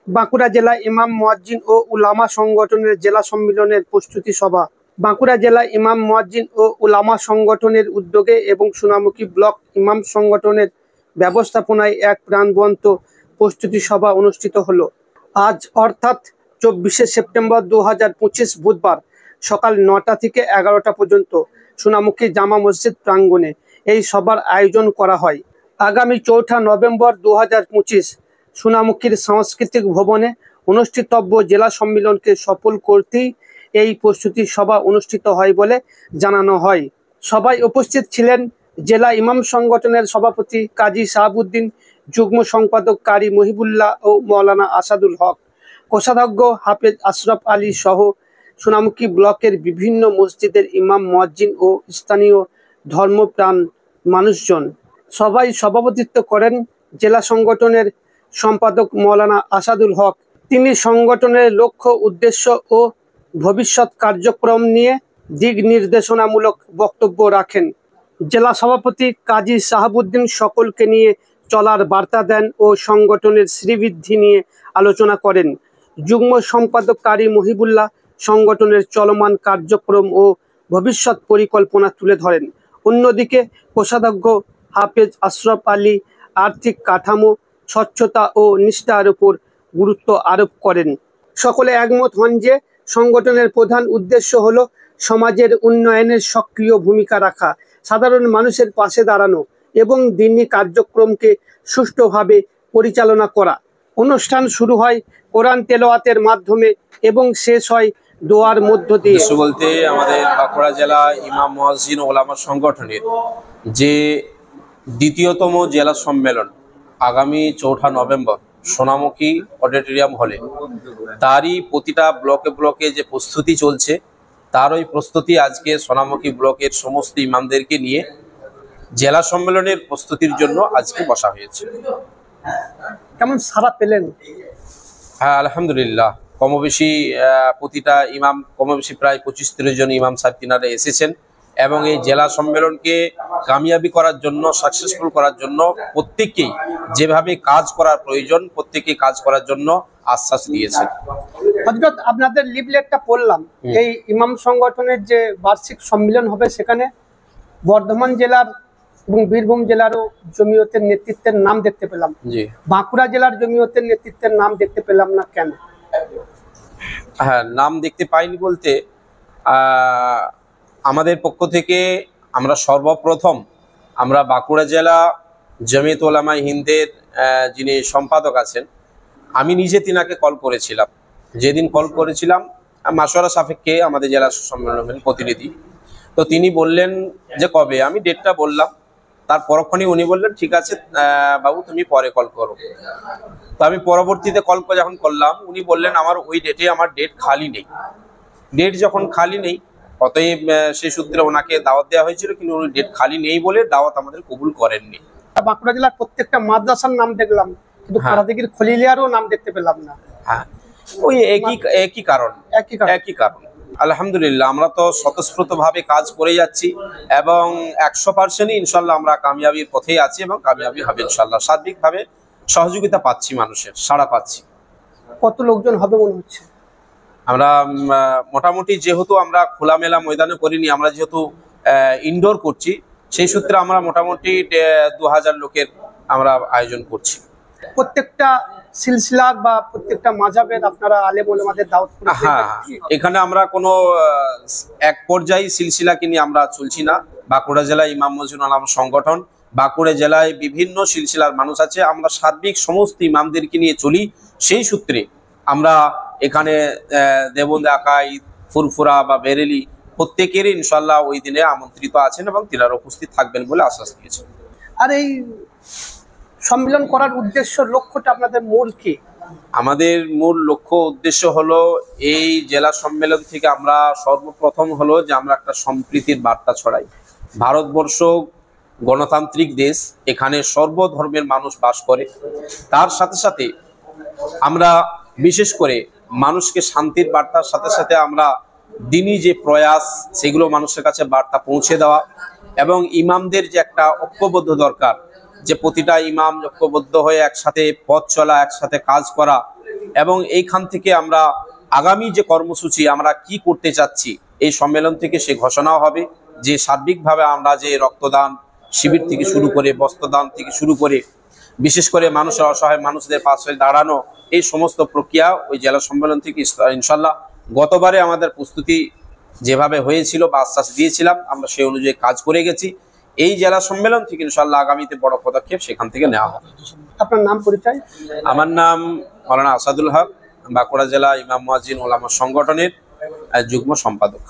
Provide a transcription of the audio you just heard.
বাঁকুড়া জেলা ইমাম মুয়াজ্জিন ও উলামা সংগঠনের জেলা সম্মেলনের প্রস্তুতি সভা। বাঁকুড়া জেলা ইমাম মুয়াজ্জিন ও উলামা সংগঠনের উদ্যোগে এবং সোনামুখী ব্লক ইমাম সংগঠনের ব্যবস্থাপনায় এক প্রাণবন্ত প্রস্তুতি সভা অনুষ্ঠিত হলো আজ অর্থাৎ 24শে সেপ্টেম্বর 2025 বুধবার সকাল 9টা থেকে 11টা পর্যন্ত সোনামুখী জামা মসজিদ প্রাঙ্গণে এই সভার আয়োজন করা হয়। আগামী 4 নভেম্বর 2025 সোনামুখীর সাংস্কৃতিক ভবনে অনুষ্ঠিতব্য জেলা সম্মেলনকে সফল করতেই এই প্রস্তুতি সভা অনুষ্ঠিত হয় বলে জানানো হয়। সভায় উপস্থিত ছিলেন জেলা ইমাম সংগঠনের সভাপতি কাজী শাহাবুদ্দিন, যুগ্ম সম্পাদক কারি মহিবুল্লাহ ও মৌলানা আসাদুল হক, কোষাধ্যক্ষ হাফেজ আশরাফ আলী সহ সোনামুখী ব্লকের বিভিন্ন মসজিদের ইমাম মুয়াজ্জিন ও স্থানীয় ধর্মপ্রাণ মানুষজন। সভায় সভাপতিত্ব করেন জেলা সংগঠনের সম্পাদক মৌলানা আসাদুল হক। তিনি সংগঠনের লক্ষ্য, উদ্দেশ্য ও ভবিষ্যৎ কার্যক্রম নিয়ে দিক নির্দেশনামূলক বক্তব্য রাখেন। জেলা সভাপতি কাজী শাহাবুদ্দিন সকলকে নিয়ে চলার বার্তা দেন ও সংগঠনের শ্রীবৃদ্ধি নিয়ে আলোচনা করেন। যুগ্ম সম্পাদক কারি মহিবুল্লাহ সংগঠনের চলমান কার্যক্রম ও ভবিষ্যৎ পরিকল্পনা তুলে ধরেন। অন্যদিকে কোষাধ্যক্ষ হাফেজ আশরাফ আলী আর্থিক কাঠামো, স্বচ্ছতা ও নিষ্ঠার উপর গুরুত্ব আরোপ করেন। সকলে একমত হন যে সংগঠনের প্রধান উদ্দেশ্য হলো সমাজের উন্নয়নের সক্রিয় ভূমিকা রাখা, সাধারণ মানুষের পাশে দাঁড়ানো এবং দিনী কার্যক্রমকে সুষ্ঠুভাবে পরিচালনা করা। অনুষ্ঠান শুরু হয় কোরআন তেলাওয়াতের মাধ্যমে এবং শেষ হয় দোয়ার মধ্য দিয়ে। বলতে আমাদের বাঁকুড়া জেলা ইমাম মুয়াজ্জিন ও উলামা সংগঠনের যে দ্বিতীয়তম জেলা সম্মেলন আগামী 4 নভেম্বর সোনামুখী অডিটোরিয়াম হলে, তারই প্রতিটা ব্লকে ব্লকে যে প্রস্তুতি চলছে, তার ওই প্রস্তুতি আজকে সোনামুখী ব্লকের সমস্ত ইমামদেরকে নিয়ে জেলা সম্মেলনের প্রস্তুতির জন্য আজকে বসা হয়েছে। কেমন সাড়া পেলেন? হ্যাঁ, আলহামদুলিল্লাহ, কমবেশি প্রতিটা ইমাম, কমবেশি প্রায় 25-30 জন ইমাম সাহেব তিনারা এসেছেন এবং এই জেলা সম্মেলনকে কামিয়াবি করার জন্য, সাকসেসফুল করার জন্য প্রত্যেককেই যেভাবে কাজ করার প্রয়োজন প্রত্যেকেই কাজ করার জন্য আশ্বাস দিয়েছেন। হযরত, আপনাদের লিফলেটটা পড়লাম, এই ইমাম সংগঠনের যে বার্ষিক সম্মেলন হবে সেখানে বর্ধমান জেলার এবং বীরভূম জেলারও জমিয়তের নেতৃত্বের নাম দেখতে পেলাম। জি। বাঁকুড়া জেলার জমিয়তের নেতৃত্বের নাম দেখতে পেলাম না, কেন? হ্যাঁ, নাম দেখতে পাইনি বলতে আমাদের পক্ষ থেকে আমরা সর্বপ্রথম আমরা বাঁকুড়া জেলা জমিয়ত উলামায়ে হিন্দের যিনি সম্পাদক আছেন, আমি নিজে তিনাকে কল করেছিলাম। যেদিন কল করেছিলাম মাশওয়ারা সাপেক্ষে আমাদের জেলা সম্মেলনের প্রতিনিধি, তো তিনি বললেন যে কবে, আমি ডেটটা বললাম, তার পরক্ষণই উনি বললেন ঠিক আছে বাবু তুমি পরে কল করো। তো আমি পরবর্তীতে কল যখন করলাম, উনি বললেন আমার ওই ডেটে আমার ডেট খালি নেই। ডেট যখন খালি নেই, অতএব সেই সূত্রে ওনাকে দাওয়াত দেওয়া হয়েছিল, কিন্তু উনি ডেট খালি নেই বলে দাওয়াত আমাদের কবুল করেননি। বাঁকুড়া জেলার প্রত্যেকটা মাদ্রাসার নাম দেখলাম, কিন্তু কারাদিঘির খলিলিয়ারও নাম দেখতে পেলাম না। হ্যাঁ, ওই একই কারণ। আলহামদুলিল্লাহ, আমরা তো স্বতঃস্ফূর্তভাবে কাজ করে যাচ্ছি এবং 100% ইনশাল্লাহ আমরা কামিয়াবির পথেই আছি এবং কামিয়াবি হবে ইনশাল্লাহ। সার্বিকভাবে সহযোগিতা পাচ্ছি, মানুষের সাড়া পাচ্ছি। কত লোকজন হবে মনে হচ্ছে? আমরা মোটামুটি, যেহেতু আমরা খোলামেলা ময়দানে করিনি, আমরা যেহেতু ইনডোর করছি, সেই সূত্রে আমরা মোটামুটি 2000 লোকের আমরা আয়োজন করছি। প্রত্যেকটা সিলসিলা বা প্রত্যেকটা মাযহাবের আপনারা আলেম ওলামাদের দাওয়াত করেছেন? হ্যাঁ, এখানে আমরা কোনো এক পর্যায়ে সিলসিলাকে নিয়ে আমরা চলছি না। বাঁকুড়া জেলা ইমাম মুয়াজ্জিন উলামা সংগঠন, বাঁকুড়া জেলায় বিভিন্ন সিলসিলার মানুষ আছে, আমরা সার্বিক সমস্ত ইমামদেরকে নিয়ে চলি। সেই সূত্রে আমরা এখানে দেওবন্দি, আকাইদ, ফুরফুরা বা বেরেলি প্রত্যেকেরই ইনশাল্লাহ ওই দিনে আমন্ত্রিত আছেন এবং তিনারা উপস্থিত থাকবেন বলে আশ্বাস দিয়েছেন। আর এই সম্মেলন করার উদ্দেশ্য, লক্ষ্যটা আপনাদের মূল কি? আমাদের মূল লক্ষ্য উদ্দেশ্য হলো এই জেলা সম্মেলন থেকে আমরা সর্বপ্রথম হলো যে আমরা একটা সম্প্রীতির বার্তা ছড়াই। ভারতবর্ষ গণতান্ত্রিক দেশ, এখানে সর্বধর্মের মানুষ বাস করে। তার সাথে সাথে আমরা বিশেষ করে মানুষকে শান্তির বার্তার সাথে সাথে আমরা দিনী যে প্রয়াস, সেগুলো মানুষের কাছে বার্তা পৌঁছে দেওয়া এবং ইমামদের যে একটা ঐক্যবদ্ধ দরকার, যে প্রতিটা ইমাম ঐক্যবদ্ধ হয়ে একসাথে পথ চলা, একসাথে কাজ করা, এবং এইখান থেকে আমরা আগামী যে কর্মসূচি আমরা কি করতে চাচ্ছি এই সম্মেলন থেকে সে ঘোষণাও হবে, যে সার্বিকভাবে আমরা যে রক্তদান শিবির থেকে শুরু করে বস্ত্রদান থেকে শুরু করে বিশেষ করে মানুষের অসহায় মানুষদের পাশে দাঁড়ানো, এই সমস্ত প্রক্রিয়া ওই জেলা সম্মেলন থেকে ইনশাল্লাহ গতবারে আমাদের প্রস্তুতি যেভাবে হয়েছিল বা আশ্বাস দিয়েছিলাম আমরা সেই অনুযায়ী কাজ করে গেছি। এই জেলা সম্মেলন থেকে ইনশাল্লাহ আগামীতে বড় পদক্ষেপ সেখান থেকে নেওয়া হবে। আপনার নাম পরিচয়? আমার নাম মাওলানা আসাদুল হক, বাঁকুড়া জেলা ইমাম মুয়াজ্জিন ওলামা সংগঠনের যুগ্ম সম্পাদক।